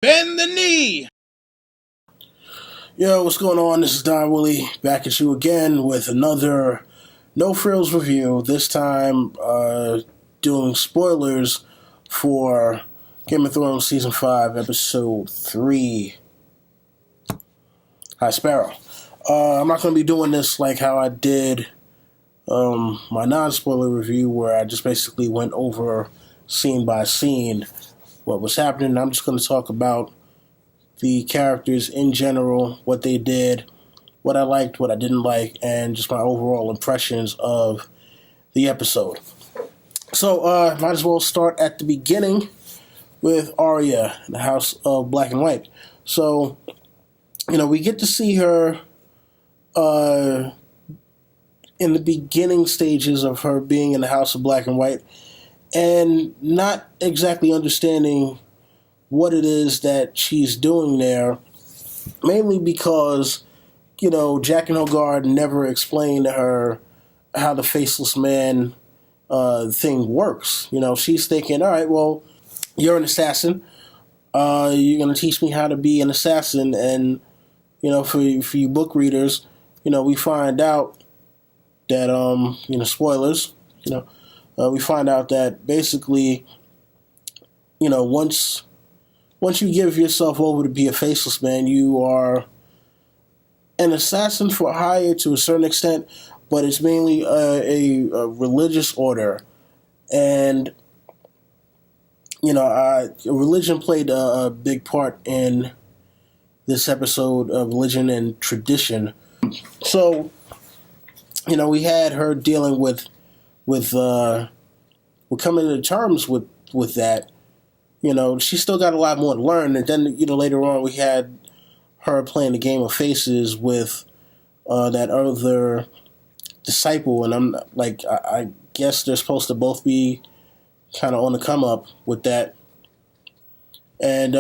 Bend the knee. Yo, what's going on? This is Don Willie back at you again with another No Frills review. This time, doing spoilers for Game of Thrones Season 5, Episode 3, High Sparrow. I'm not going to be doing this like how I did my non-spoiler review, where I just basically went over scene by scene what was happening. I'm just going to talk about the characters in general, what they did, what I liked, what I didn't like, and just my overall impressions of the episode. So, might as well start at the beginning with Arya in the House of Black and White. So, we get to see her in the beginning stages of her being in the House of Black and White, and not exactly understanding what it is that she's doing there, mainly because, Jack and Hogard never explained to her how the Faceless Man thing works. She's thinking, all right, well, you're an assassin. You're going to teach me how to be an assassin. And, for you book readers, we find out that, spoilers, we find out that basically, once you give yourself over to be a Faceless Man, you are an assassin for hire to a certain extent, but it's mainly a religious order. And, religion played a big part in this episode of religion and tradition. So, we had her dealing with coming to terms with that. She still got a lot more to learn. And then, later on we had her playing the game of faces with that other disciple. And I'm like, I guess they're supposed to both be kind of on the come up with that. And,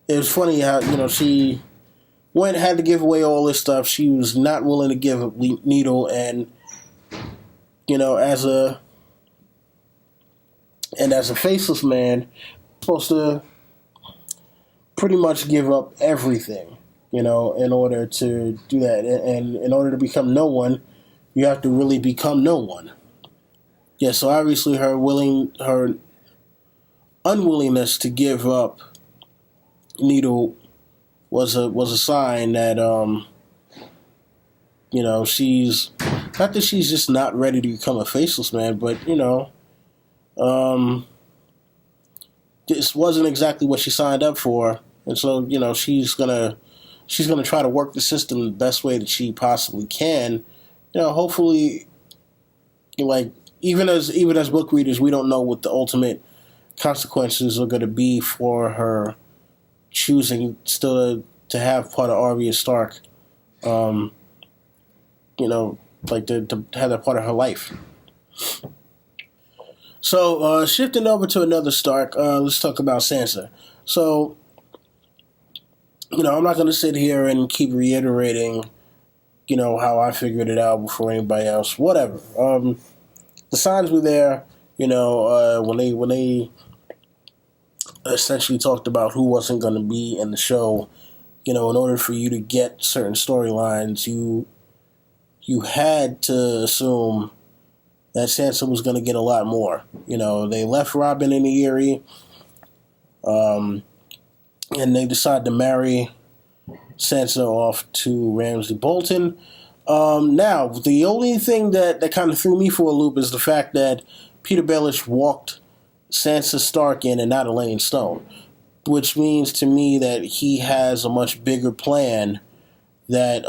it was funny how, she had to give away all this stuff. She was not willing to give a needle. And, as a Faceless Man, supposed to pretty much give up everything, in order to do that. And in order to become no one, you have to really become no one. Yeah, so obviously her unwillingness to give up Needle was a sign that she's not that she's just not ready to become a Faceless Man, but this wasn't exactly what she signed up for, and so she's gonna try to work the system the best way that she possibly can. Hopefully, like even as book readers, we don't know what the ultimate consequences are going to be for her choosing still to have part of Arya Stark. To have that part of her life. So, shifting over to another Stark, let's talk about Sansa. So, I'm not going to sit here and keep reiterating, how I figured it out before anybody else. Whatever. The signs were there, when they essentially talked about who wasn't going to be in the show. In order for you to get certain storylines, you had to assume that Sansa was going to get a lot more. They left Robin in the Eyrie, and they decided to marry Sansa off to Ramsay Bolton. Now, the only thing that kind of threw me for a loop is the fact that Peter Baelish walked Sansa Stark in and not Elaine Stone, which means to me that he has a much bigger plan that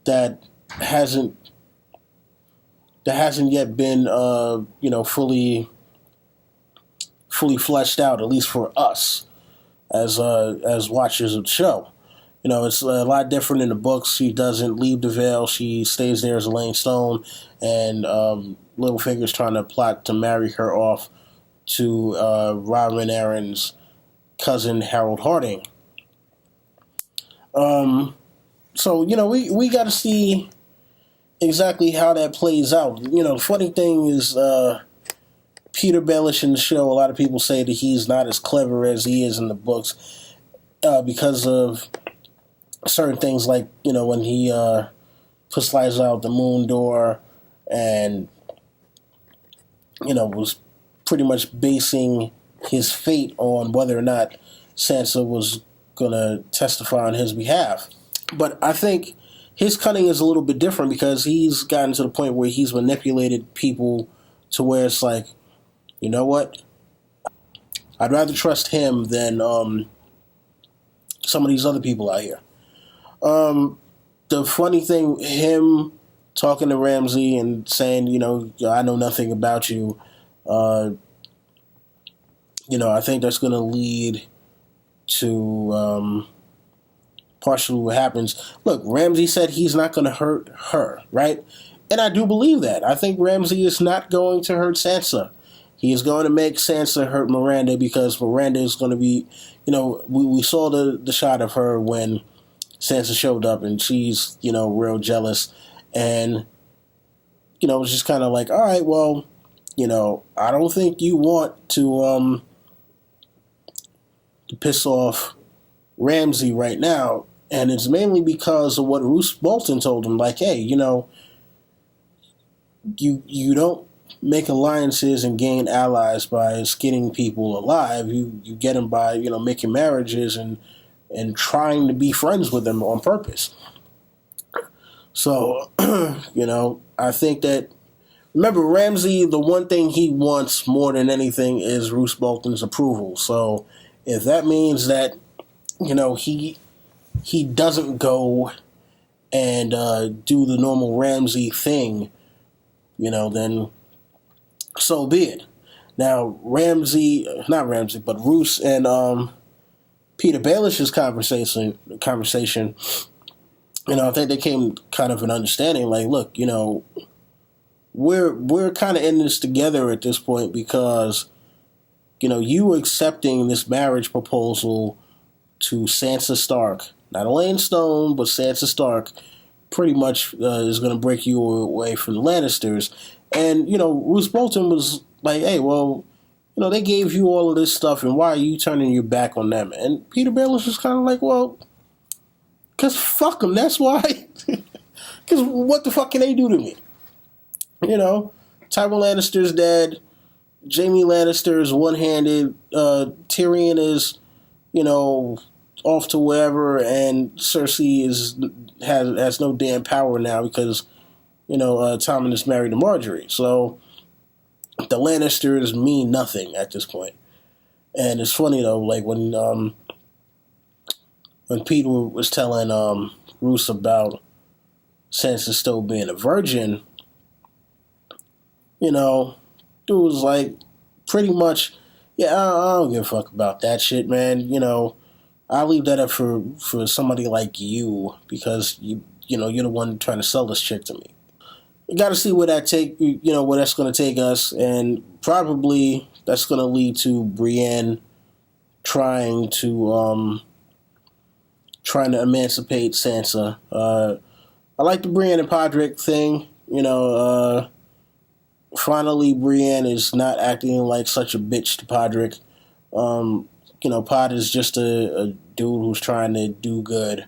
that hasn't yet been fully fleshed out, at least for us as watchers of the show. It's a lot different in the books. She doesn't leave the Vale. She stays there as Elaine Stone, and Littlefinger's trying to plot to marry her off to Robin Arryn's cousin, Harold Harding. So, we got to see exactly how that plays out. The funny thing is Peter Baelish in the show, a lot of people say that he's not as clever as he is in the books because of certain things like, when he puts lights out the moon door and, was pretty much basing his fate on whether or not Sansa was going to testify on his behalf. But I think his cunning is a little bit different because he's gotten to the point where he's manipulated people to where it's like, you know what? I'd rather trust him than some of these other people out here. The funny thing, him talking to Ramsay and saying, I know nothing about you, I think that's going to lead to partially what happens. Look, Ramsay said he's not going to hurt her, right? And I do believe that. I think Ramsay is not going to hurt Sansa. He is going to make Sansa hurt Miranda because Miranda is going to be, we saw the shot of her when Sansa showed up and she's, real jealous. And, it's just kind of like, all right, well, I don't think you want to piss off Ramsay right now. And it's mainly because of what Roose Bolton told him. Like, hey, you don't make alliances and gain allies by skinning people alive. You get them by, making marriages and trying to be friends with them on purpose. So, I think that, remember, Ramsay, the one thing he wants more than anything is Roose Bolton's approval. So if that means that, he doesn't go and do the normal Ramsay thing, then so be it. Now, Roose and Peter Baelish's conversation, I think they came kind of an understanding. Like, look, we're kind of in this together at this point because, you accepting this marriage proposal to Sansa Stark, not Elaine Stone, but Sansa Stark, pretty much is going to break you away from the Lannisters. And, Roose Bolton was like, hey, well, they gave you all of this stuff, and why are you turning your back on them? And Peter Baelish was kind of like, well, because fuck them, that's why. Because what the fuck can they do to me? Tywin Lannister's dead. Jaime Lannister is one-handed. Tyrion is, off to wherever, and Cersei has no damn power now because, Tommen is married to Marjorie. So the Lannisters mean nothing at this point. And it's funny though, like when Peter was telling Roose about Sansa still being a virgin, dude was like, pretty much, yeah, I don't give a fuck about that shit, man. I'll leave that up for somebody like you because you're the one trying to sell this chick to me. You got to see where that where that's going to take us, and probably that's going to lead to Brienne trying to emancipate Sansa. I like the Brienne and Podrick thing. Finally, Brienne is not acting like such a bitch to Podrick. Pod is just a dude who's trying to do good.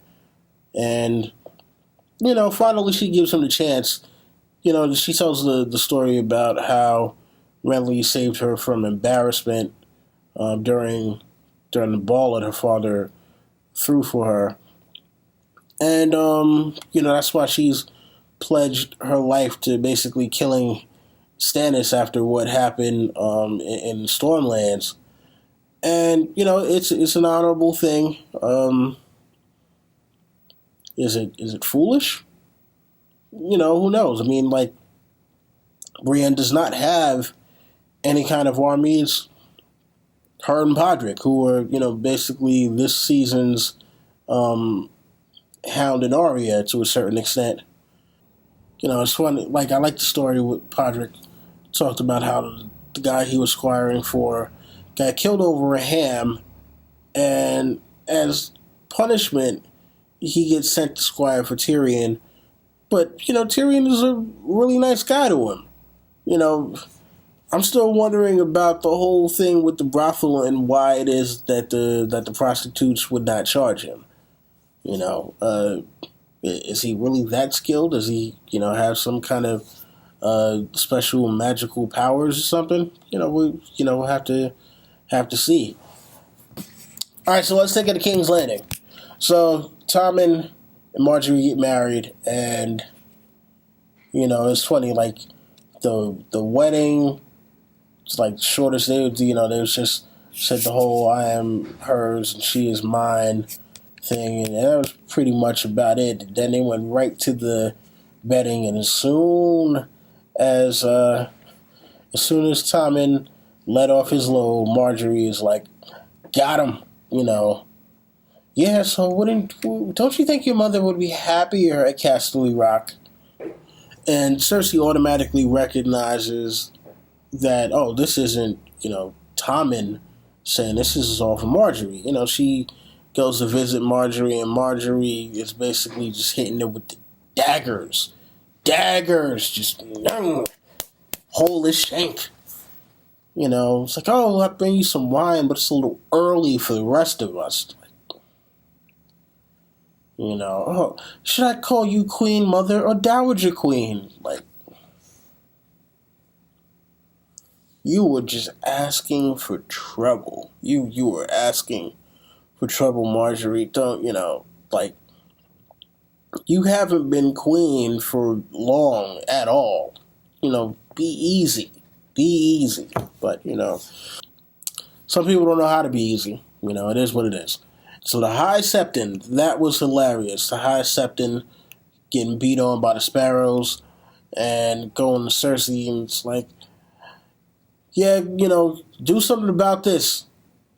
And, finally she gives him the chance. She tells the story about how Renly saved her from embarrassment during the ball that her father threw for her. And, that's why she's pledged her life to basically killing Stannis after what happened in Stormlands. And, it's an honorable thing. Is it foolish? Who knows? I mean, like, Brienne does not have any kind of armies. Her and Podrick, who are, basically this season's Hound and Arya to a certain extent. It's funny. Like, I like the story with Podrick talked about how the guy he was squiring for got killed over a ham, and as punishment, he gets sent to squire for Tyrion. But, Tyrion is a really nice guy to him. I'm still wondering about the whole thing with the brothel and why it is that the prostitutes would not charge him. You know, is he really that skilled? Does he, have some kind of special magical powers or something? We'll have to see. All right, so let's take it to King's Landing. So Tom and Marjorie get married, and it's funny. Like the wedding, it's like shortest. They was just said the whole "I am hers and she is mine" thing, and that was pretty much about it. Then they went right to the wedding, and as soon as Tommen let off his load, Marjorie is like, "Got him," Yeah, so don't you think your mother would be happier at Casterly Rock? And Cersei automatically recognizes that, oh, this isn't, Tommen saying this is all for Marjorie. She goes to visit Marjorie, and Marjorie is basically just hitting it with the daggers. Daggers! Just, hole his shank. It's like, oh, I'll bring you some wine, but it's a little early for the rest of us. Oh, should I call you Queen Mother or Dowager Queen? Like, you were just asking for trouble. You were asking for trouble, Marjorie. Don't, you haven't been queen for long at all. Be easy. Be easy. But, some people don't know how to be easy. It is what it is. So the High Septon, that was hilarious. The High Septon getting beat on by the Sparrows and going to Cersei, and it's like, yeah, do something about this.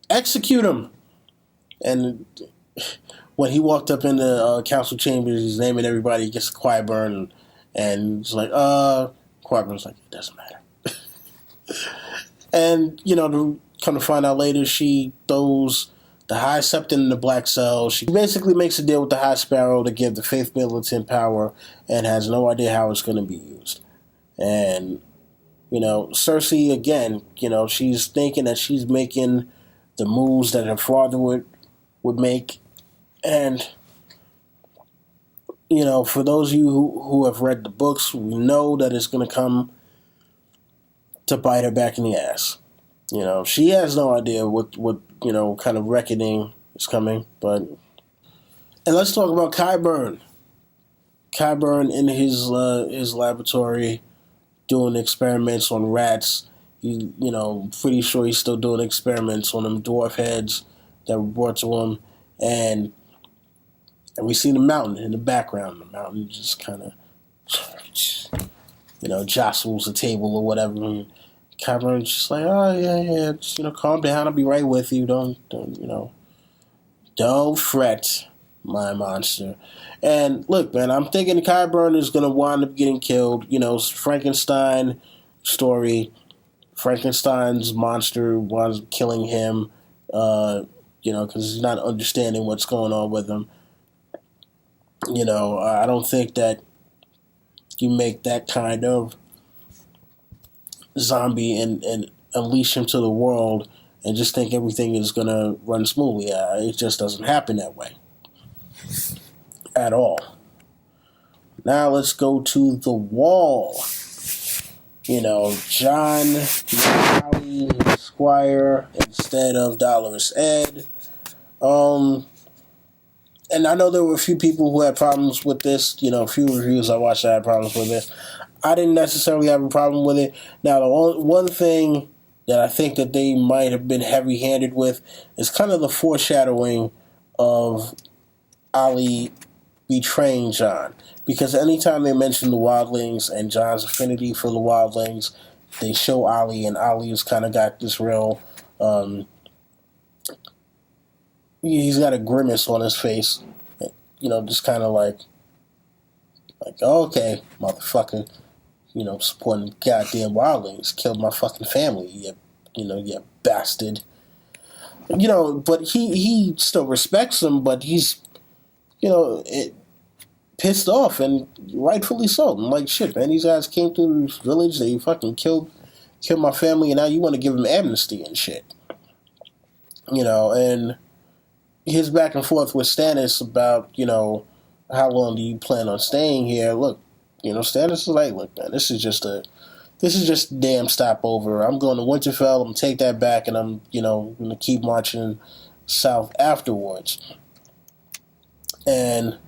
Execute him. And when he walked up in the council chambers, he's naming everybody, he gets Qyburn, and it's like, Qyburn's like, it doesn't matter. And, to come to find out later, she throws the High Septon in the Black Cell. She basically makes a deal with the High Sparrow to give the Faith Militant power and has no idea how it's going to be used. And, Cersei, again, she's thinking that she's making the moves that her father would make. And, for those of you who have read the books, we know that it's going to come to bite her back in the ass. She has no idea what kind of reckoning is coming. But, and let's talk about Qyburn. Qyburn in his laboratory doing experiments on rats. Pretty sure he's still doing experiments on them dwarf heads that were brought to him. And we see the mountain in the background. The mountain just kind of, jostles the table or whatever. And Qyburn's just like, oh, yeah, just, calm down. I'll be right with you. Don't fret, my monster. And look, man, I'm thinking Qyburn is going to wind up getting killed. Frankenstein story. Frankenstein's monster winds up killing him, because he's not understanding what's going on with him. I don't think that you make that kind of zombie and unleash him to the world and just think everything is going to run smoothly. It just doesn't happen that way at all. Now let's go to the Wall. Jon Maley, Squire, instead of Dolorous Ed. And I know there were a few people who had problems with this. A few reviews I watched that had problems with this. I didn't necessarily have a problem with it. Now, the one thing that I think that they might have been heavy-handed with is kind of the foreshadowing of Olly betraying Jon. Because anytime they mention the Wildlings and Jon's affinity for the Wildlings, they show Olly, and Olly's kind of got this real... he's got a grimace on his face. Just kind of like, oh, okay, motherfucker. Supporting goddamn Wildlings. Killed my fucking family, you bastard. But he still respects him, but he's, pissed off, and rightfully so. I'm like, shit, man, these guys came through this village, they fucking killed killed my family, and now you want to give him amnesty and shit. And his back and forth with Stannis about, how long do you plan on staying here? Look, Stannis is like, look, man, this is just a damn stopover. I'm going to Winterfell. I'm going to take that back, and I'm, going to keep marching south afterwards. And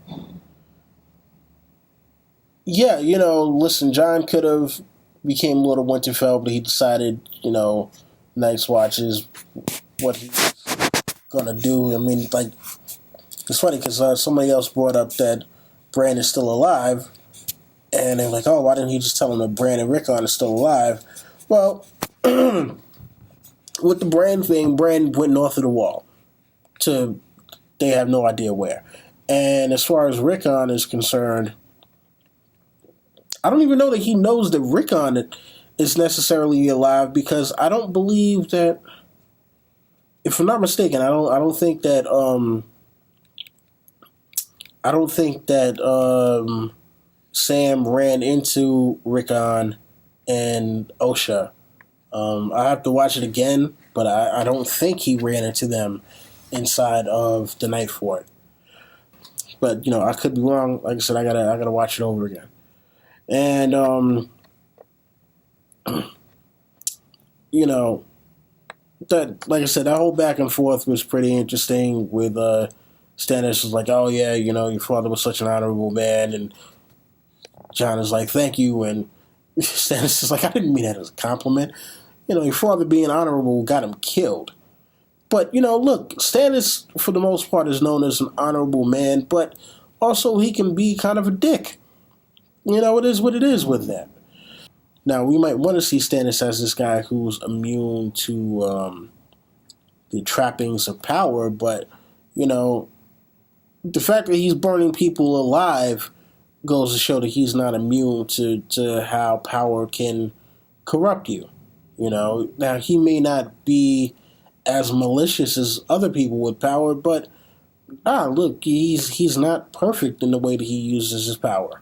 yeah, listen, Jon could have became Lord of Winterfell, but he decided, Night's Watch is what he's gonna do. I mean, like, it's funny because somebody else brought up that Bran is still alive, and they're like, oh, why didn't he just tell him that Bran and Rickon are still alive? Well, with the Bran thing, Bran went north of the Wall to they have no idea where. And as far as Rickon is concerned, I don't even know that he knows that Rickon is necessarily alive, because I don't believe that, if I'm not mistaken, I don't think that Sam ran into Rickon and Osha. I have to watch it again, but I don't think he ran into them inside of the Night Fort. But I could be wrong. Like I said, I gotta watch it over again. And that, like I said, that whole back and forth was pretty interesting. With Stannis was like, "Oh yeah, your father was such an honorable man," and Jon is like, "Thank you," and Stannis is like, "I didn't mean that as a compliment. Your father being honorable got him killed." But look, Stannis for the most part is known as an honorable man, but also he can be kind of a dick. It is what it is with that. Now, we might want to see Stannis as this guy who's immune to the trappings of power, but, the fact that he's burning people alive goes to show that he's not immune to how power can corrupt you. Now, he may not be as malicious as other people with power, but, look, he's not perfect in the way that he uses his power.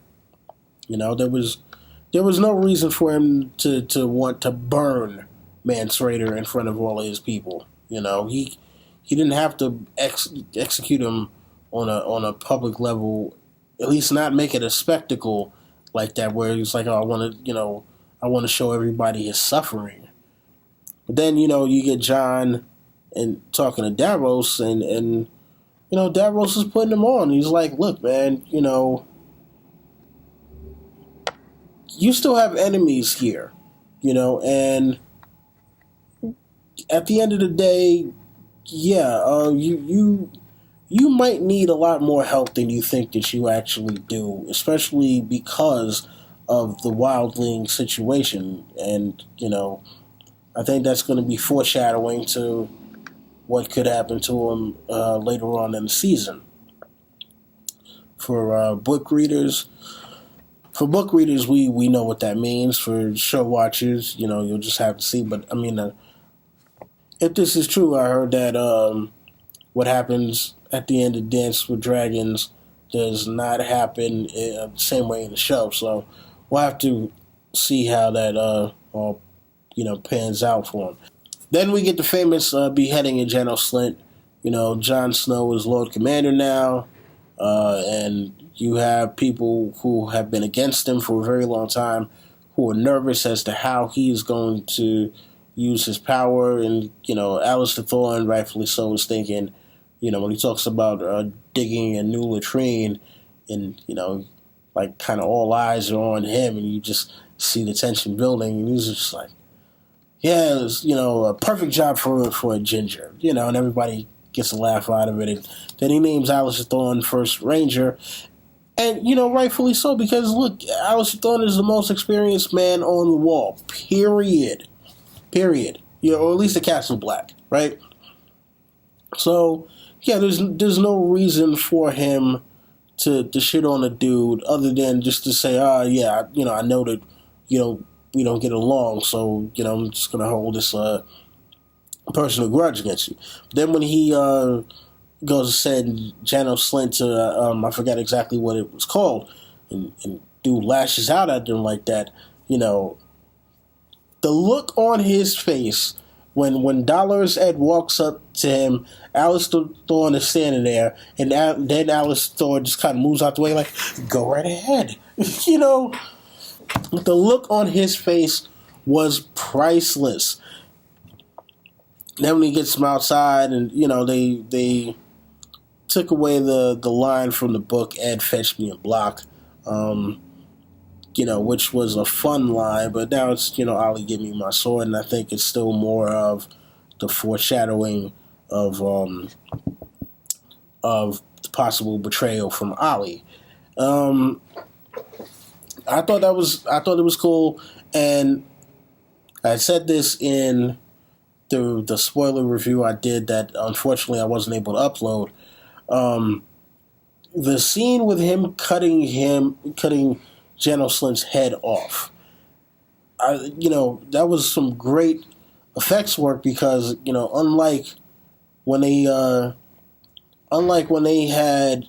There was no reason for him to want to burn Mance Rayder in front of all of his people. He didn't have to execute him on a public level, at least not make it a spectacle like that, where he's like, oh, I want to show everybody his suffering. But then you get Jon and talking to Davos, and Davos is putting him on. He's like, look, man, you still have enemies here, and at the end of the day, yeah, you might need a lot more help than you think that you actually do, especially because of the wildling situation. And, I think that's going to be foreshadowing to what could happen to him later on in the season. For book readers, we know what that means. For show watchers, you'll just have to see. But, I mean, if this is true, I heard that what happens at the end of Dance with Dragons does not happen the same way in the show. So we'll have to see how that all pans out for him. Then we get the famous beheading of Janos Slynt. Jon Snow is Lord Commander now, and you have people who have been against him for a very long time, who are nervous as to how he's going to use his power. And Alistair Thorne, rightfully so, is thinking, when he talks about digging a new latrine, and like kind of all eyes are on him, and you just see the tension building, and he's just like, yeah, it was, a perfect job for a ginger, and everybody gets a laugh out of it. And then he names Alistair Thorne First Ranger, and, rightfully so, because, look, Alistair Thorne is the most experienced man on the wall, period, or at least the Castle Black, right? So, yeah, there's no reason for him to shit on a dude other than just to say, yeah, I know that, we don't get along, so, I'm just going to hold this personal grudge against you. But then when he goes to send Janos Slynt to, I forgot exactly what it was called, and dude lashes out at them like that, the look on his face when Dolorous Ed walks up to him, Alistair Thorne is standing there, and then Alistair Thorne just kind of moves out the way, like, go right ahead. You know, the look on his face was priceless. Then when he gets him outside, and you know they took away the line from the book, Ed fetch me a block, you know, which was a fun line, but now it's, you know, Ollie give me my sword, and I think it's still more of the foreshadowing of the possible betrayal from Ollie. I thought it was cool, and I said this in the spoiler review I did that unfortunately I wasn't able to upload. The scene with him cutting General Slint's head off, you know, that was some great effects work, because, you know, unlike when they had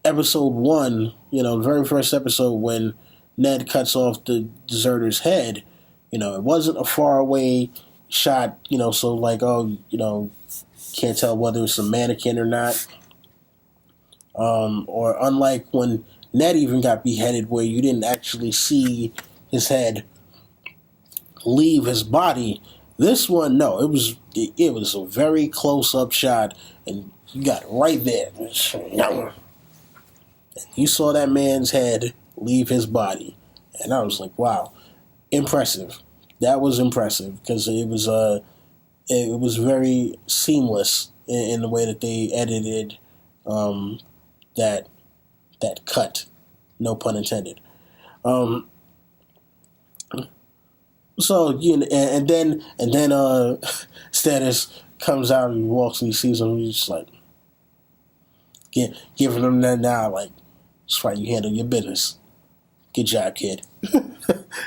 episode 1, you know, the very first episode when Ned cuts off the deserter's head, you know, it wasn't a far away shot, you know, so like, oh, you know, can't tell whether it's a mannequin or not. Or unlike when Ned even got beheaded, where you didn't actually see his head leave his body. This one, no, it was a very close up shot, and you got it right there. You saw that man's head leave his body, and I was like, wow, impressive. That was impressive, because it was very seamless in the way that they edited that cut, no pun intended. So, you know, and then Stannis comes out and he walks and he sees him, and he's just like, giving him that now, like, that's right, you handle your business. Good job, kid.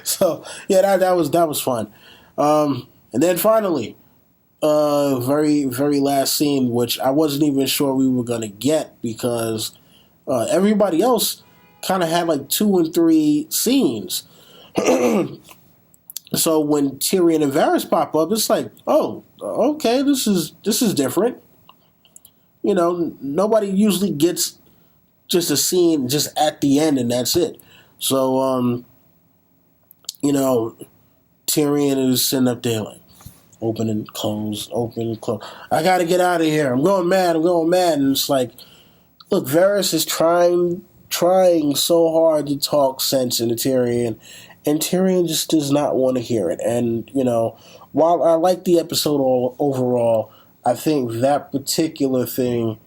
So yeah, that was fun. And then finally, very very last scene, which I wasn't even sure we were gonna get, because everybody else kind of had like 2 and 3 scenes. So when Tyrion and Varys pop up, it's like, oh, okay, this is different. You know, nobody usually gets just a scene just at the end and that's it. So, you know, Tyrion is sitting up there like, open and close. I gotta get out of here. I'm going mad. And it's like, look, Varys is trying so hard to talk sense into Tyrion, and Tyrion just does not want to hear it. And, you know, while I like the episode overall, I think that particular thing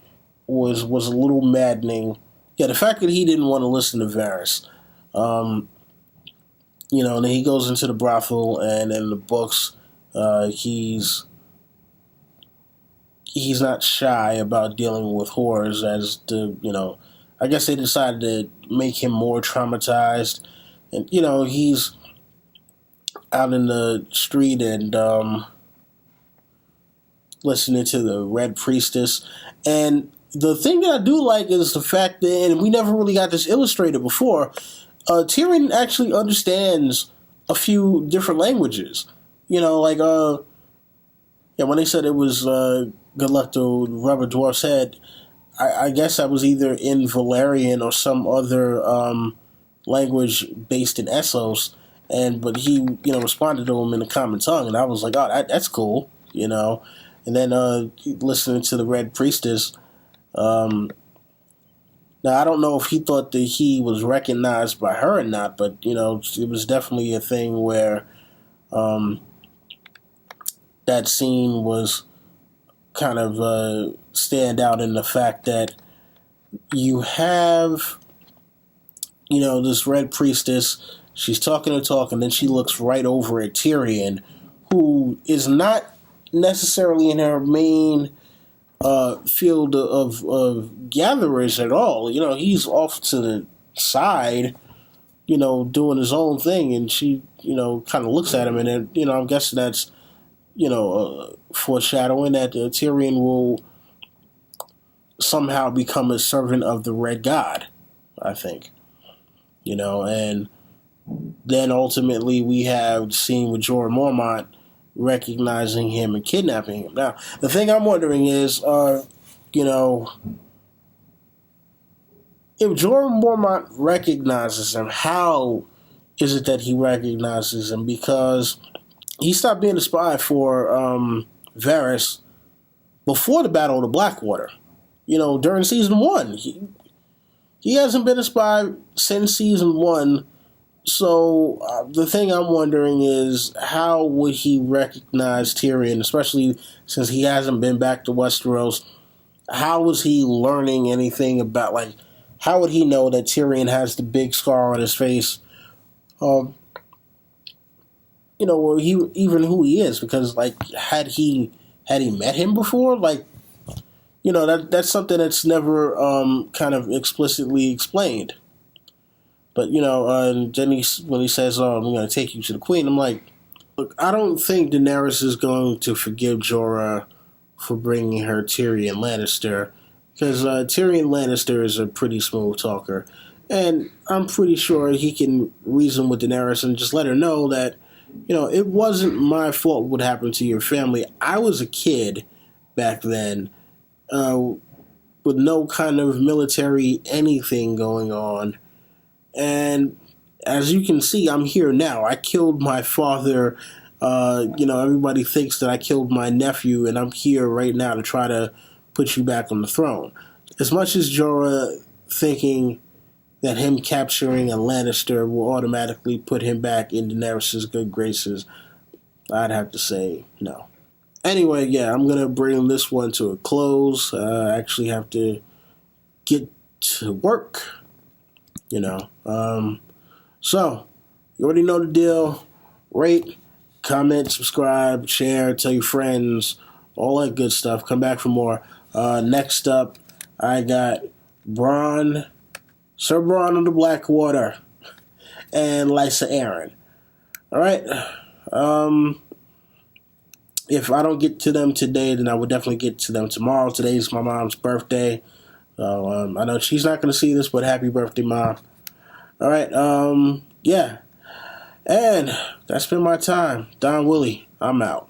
was a little maddening. Yeah, the fact that he didn't want to listen to Varys. You know, and then he goes into the brothel, and in the books, he's not shy about dealing with whores, as the, you know, I guess they decided to make him more traumatized. And, you know, he's out in the street and listening to the Red Priestess. And the thing that I do like is the fact that, and we never really got this illustrated before, Tyrion actually understands a few different languages. You know, like, yeah, when they said it was good luck to rub a dwarf's head, I guess that was either in Valyrian or some other language based in Essos, but he, you know, responded to him in the common tongue, and I was like, oh, that's cool, you know. And then listening to the Red Priestess, now I don't know if he thought that he was recognized by her or not, but, you know, it was definitely a thing where that scene was kind of stand out in the fact that you have, you know, this Red Priestess, she's talking and talking, and then she looks right over at Tyrion, who is not necessarily in her main field of gatherers at all. You know, he's off to the side, you know, doing his own thing, and she, you know, kind of looks at him, and then, you know, I'm guessing that's, you know, foreshadowing that Tyrion will somehow become a servant of the Red God, I think. You know, and then ultimately we have the scene with Jorah Mormont recognizing him and kidnapping him. Now, the thing I'm wondering is, you know, if Jorah Mormont recognizes him, how is it that he recognizes him? Because he stopped being a spy for Varys before the Battle of the Blackwater. During season 1, he hasn't been a spy since season 1. So the thing I'm wondering is, how would he recognize Tyrion, especially since he hasn't been back to Westeros? How was he learning anything about, like, how would he know that Tyrion has the big scar on his face? Or even who he is, because, like, had he met him before? Like, that's something that's never kind of explicitly explained. But, and then when he says, I'm going to take you to the queen, I'm like, look, I don't think Daenerys is going to forgive Jorah for bringing her Tyrion Lannister, because Tyrion Lannister is a pretty smooth talker. And I'm pretty sure he can reason with Daenerys and just let her know that, it wasn't my fault what happened to your family. I was a kid back then, with no kind of military anything going on. And as you can see, I'm here now. I killed my father. Everybody thinks that I killed my nephew, and I'm here right now to try to put you back on the throne. As much as Jorah thinking that him capturing a Lannister will automatically put him back in Daenerys' good graces, I'd have to say no. Anyway, yeah, I'm going to bring this one to a close. I actually have to get to work, So, you already know the deal. Rate, comment, subscribe, share, tell your friends, all that good stuff. Come back for more. Next up, I got Sir Bronn of the Blackwater, and Lysa Arryn. All right. If I don't get to them today, then I will definitely get to them tomorrow. Today's my mom's birthday. So I know she's not going to see this, but happy birthday, Mom. All right. Yeah. And that's been my time. Don Willie, I'm out.